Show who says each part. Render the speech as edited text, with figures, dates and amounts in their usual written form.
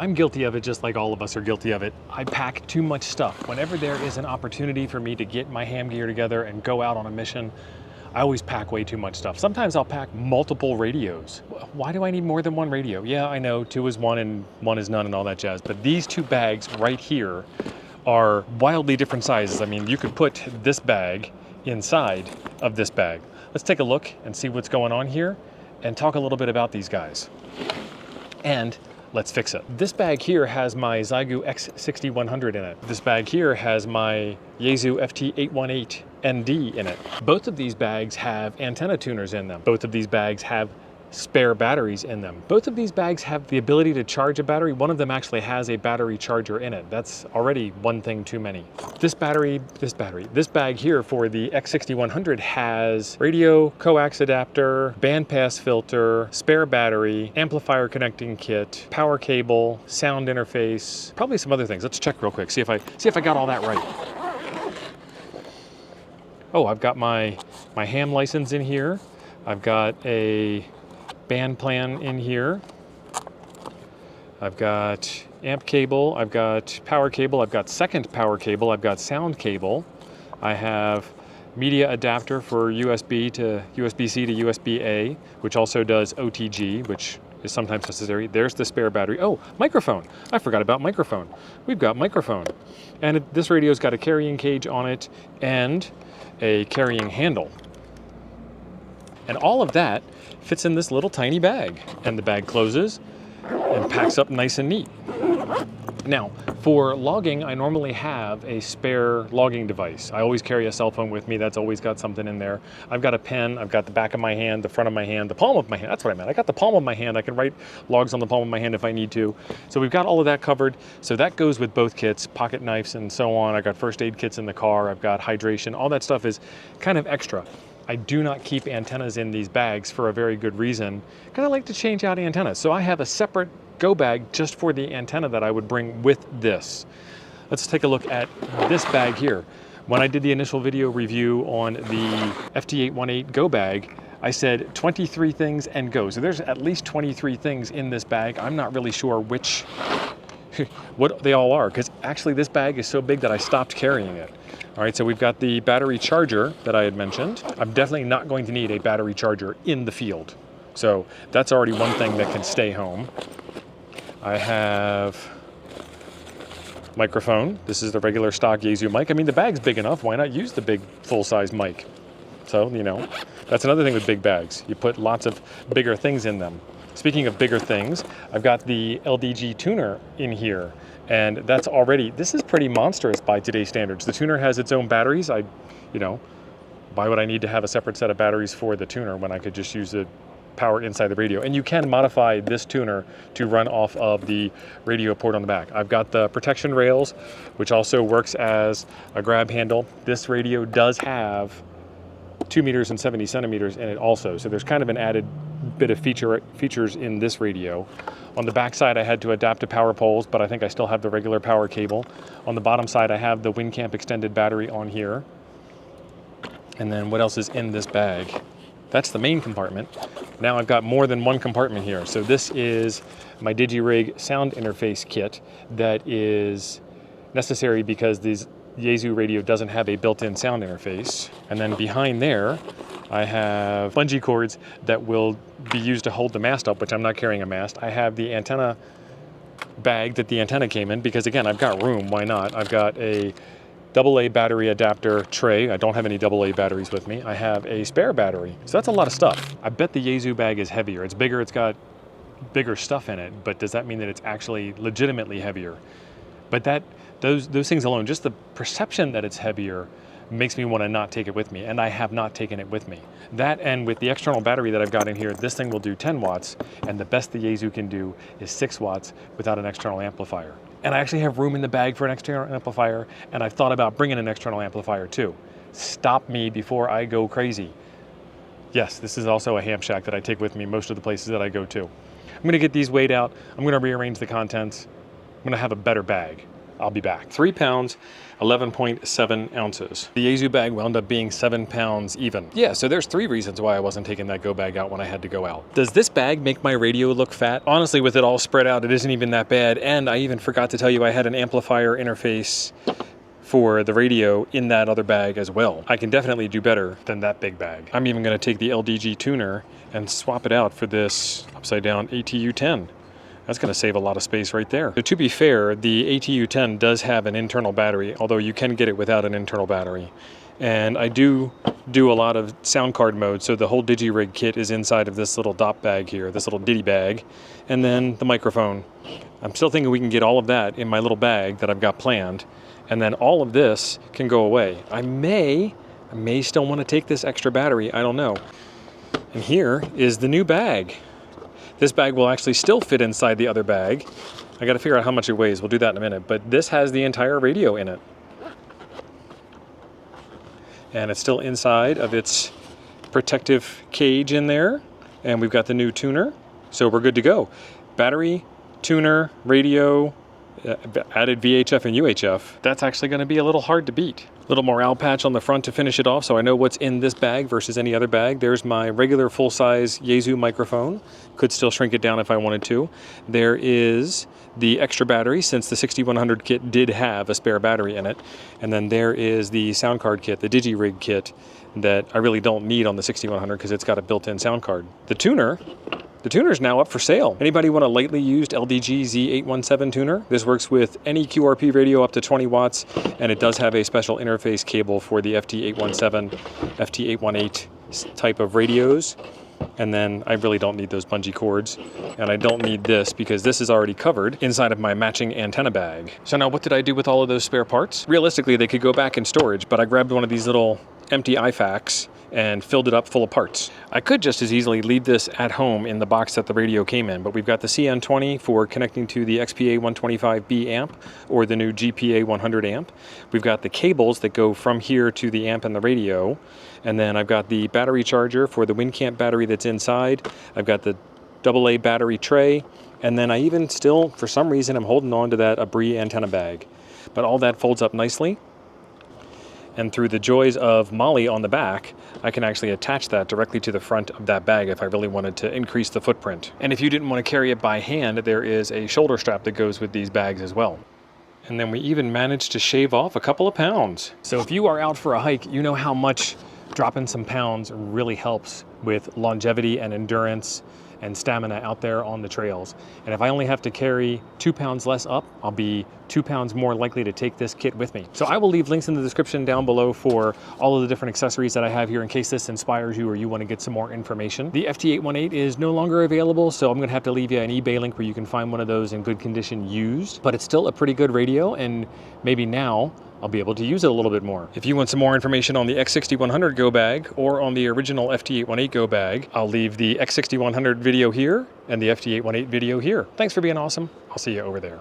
Speaker 1: I'm guilty of it just like all of us are guilty of it. I pack too much stuff. Whenever there is an opportunity for me to get my ham gear together and go out on a mission, I always pack way too much stuff. Sometimes I'll pack multiple radios. Why do I need more than one radio? Yeah, I know 2 is 1 and 1 is none and all that jazz, but these 2 bags right here are wildly different sizes. I mean, you could put this bag inside of this bag. Let's take a look and see what's going on here and talk a little bit about these guys. And let's fix it. This bag here has my Xiegu X6100 in it. This bag here has my Yaesu FT818 ND in it. Both of these bags have antenna tuners in them. Both of these bags have spare batteries in them. Both of these bags have the ability to charge a battery. One of them actually has a battery charger in it. That's already one thing too many. This bag here for the X6100 has radio, coax adapter, bandpass filter, spare battery, amplifier connecting kit, power cable, sound interface, probably some other things. Let's check real quick, see if I got all that right. Oh, I've got my ham license in here. I've got a band plan in here. I've got amp cable, I've got power cable, I've got second power cable, I've got sound cable. I have media adapter for USB to USB-C to USB-A, which also does OTG, which is sometimes necessary. There's the spare battery. Oh, microphone. I forgot about microphone. We've got microphone. And this radio's got a carrying cage on it and a carrying handle. And all of that fits in this little tiny bag. And the bag closes and packs up nice and neat. Now, for logging, I normally have a spare logging device. I always carry a cell phone with me. That's always got something in there. I've got a pen. I've got the back of my hand, the front of my hand, the palm of my hand. That's what I meant. I got the palm of my hand. I can write logs on the palm of my hand if I need to. So we've got all of that covered. So that goes with both kits, pocket knives and so on. I've got first aid kits in the car. I've got hydration. All that stuff is kind of extra. I do not keep antennas in these bags for a very good reason, because I like to change out antennas. So I have a separate go bag just for the antenna that I would bring with this. Let's take a look at this bag here. When I did the initial video review on the FT818 go bag, I said 23 things and go. So there's at least 23 things in this bag. I'm not really sure which, what they all are, because actually this bag is so big that I stopped carrying it. All right, so we've got the battery charger that I had mentioned. I'm definitely not going to need a battery charger in the field. So that's already one thing that can stay home. I have microphone. This is the regular stock Yaesu mic. I mean, the bag's big enough. Why not use the big full-size mic? So, you know, that's another thing with big bags. You put lots of bigger things in them. Speaking of bigger things, I've got the LDG tuner in here. And that's already, this is pretty monstrous by today's standards. The tuner has its own batteries. Why would I need to have a separate set of batteries for the tuner when I could just use the power inside the radio? And you can modify this tuner to run off of the radio port on the back. I've got the protection rails, which also works as a grab handle. This radio does have 2 meters and 70 centimeters in it also. So there's kind of an added bit of features in this radio. On the back side, I had to adapt to power poles, but I think I still have the regular power cable. On the bottom side, I have the WinCamp extended battery on here. And then what else is in this bag? That's the main compartment. Now I've got more than one compartment here. So this is my DigiRig sound interface kit that is necessary because this Yaesu radio doesn't have a built-in sound interface. And then behind there, I have bungee cords that will be used to hold the mast up, which I'm not carrying a mast. I have the antenna bag that the antenna came in because, again, I've got room. Why not? I've got a AA battery adapter tray. I don't have any AA batteries with me. I have a spare battery. So that's a lot of stuff. I bet the Yaesu bag is heavier. It's bigger, it's got bigger stuff in it, but does that mean that it's actually legitimately heavier? But those things alone, just the perception that it's heavier makes me want to not take it with me, and I have not taken it with me. That, and with the external battery that I've got in here, this thing will do 10 watts, and the best the Yaesu can do is 6 watts without an external amplifier. And I actually have room in the bag for an external amplifier, and I've thought about bringing an external amplifier too. Stop me before I go crazy. Yes, this is also a ham shack that I take with me most of the places that I go to. I'm gonna get these weighed out, I'm gonna rearrange the contents, I'm gonna have a better bag. I'll be back. 3 pounds, 11.7 ounces. The Yaesu bag wound up being 7 pounds even. Yeah, so there's 3 reasons why I wasn't taking that go bag out when I had to go out. Does this bag make my radio look fat? Honestly, with it all spread out, it isn't even that bad. And I even forgot to tell you I had an amplifier interface for the radio in that other bag as well. I can definitely do better than that big bag. I'm even gonna take the LDG tuner and swap it out for this upside down ATU-10. That's gonna save a lot of space right there. So to be fair, the ATU-10 does have an internal battery, although you can get it without an internal battery. And I do a lot of sound card mode, so the whole DigiRig kit is inside of this little dop bag here, this little Diddy bag, and then the microphone. I'm still thinking we can get all of that in my little bag that I've got planned, and then all of this can go away. I may still want to take this extra battery, I don't know. And here is the new bag. This bag will actually still fit inside the other bag. I got to figure out how much it weighs. We'll do that in a minute. But this has the entire radio in it. And it's still inside of its protective cage in there. And we've got the new tuner. So we're good to go. Battery, tuner, radio, added VHF and UHF. That's actually going to be a little hard to beat. Little morale patch on the front to finish it off so I know what's in this bag versus any other bag. There's my regular full-size Yaesu microphone. Could still shrink it down if I wanted to. There is the extra battery, since the 6100 kit did have a spare battery in it. And then there is the sound card kit, the DigiRig kit, that I really don't need on the 6100 because it's got a built-in sound card. The tuner's now up for sale. Anybody want a lightly used LDG Z817 tuner? This works with any QRP radio up to 20 watts, and it does have a special interface cable for the FT817, FT818 type of radios. And then I really don't need those bungee cords, and I don't need this because this is already covered inside of my matching antenna bag. So now what did I do with all of those spare parts? Realistically, they could go back in storage, but I grabbed one of these little empty IFAKs and filled it up full of parts. I could just as easily leave this at home in the box that the radio came in, but we've got the CN20 for connecting to the XPA 125B amp or the new GPA 100 amp. We've got the cables that go from here to the amp and the radio, and then I've got the battery charger for the WinCamp battery that's inside. I've got the AA battery tray, and then I even still, for some reason, I'm holding on to that Abri antenna bag. But all that folds up nicely. And through the joys of Molly on the back, I can actually attach that directly to the front of that bag if I really wanted to increase the footprint. And if you didn't want to carry it by hand, there is a shoulder strap that goes with these bags as well. And then we even managed to shave off a couple of pounds. So if you are out for a hike, you know how much dropping some pounds really helps with longevity and endurance and stamina out there on the trails. And if I only have to carry 2 pounds less up, I'll be 2 pounds more likely to take this kit with me. So I will leave links in the description down below for all of the different accessories that I have here in case this inspires you or you want to get some more information. The FT818 is no longer available, so I'm gonna have to leave you an eBay link where you can find one of those in good condition used, but it's still a pretty good radio, and maybe now I'll be able to use it a little bit more. If you want some more information on the X6100 go bag or on the original FT818 go bag, I'll leave the X6100 video here and the FT818 video here. Thanks for being awesome. I'll see you over there.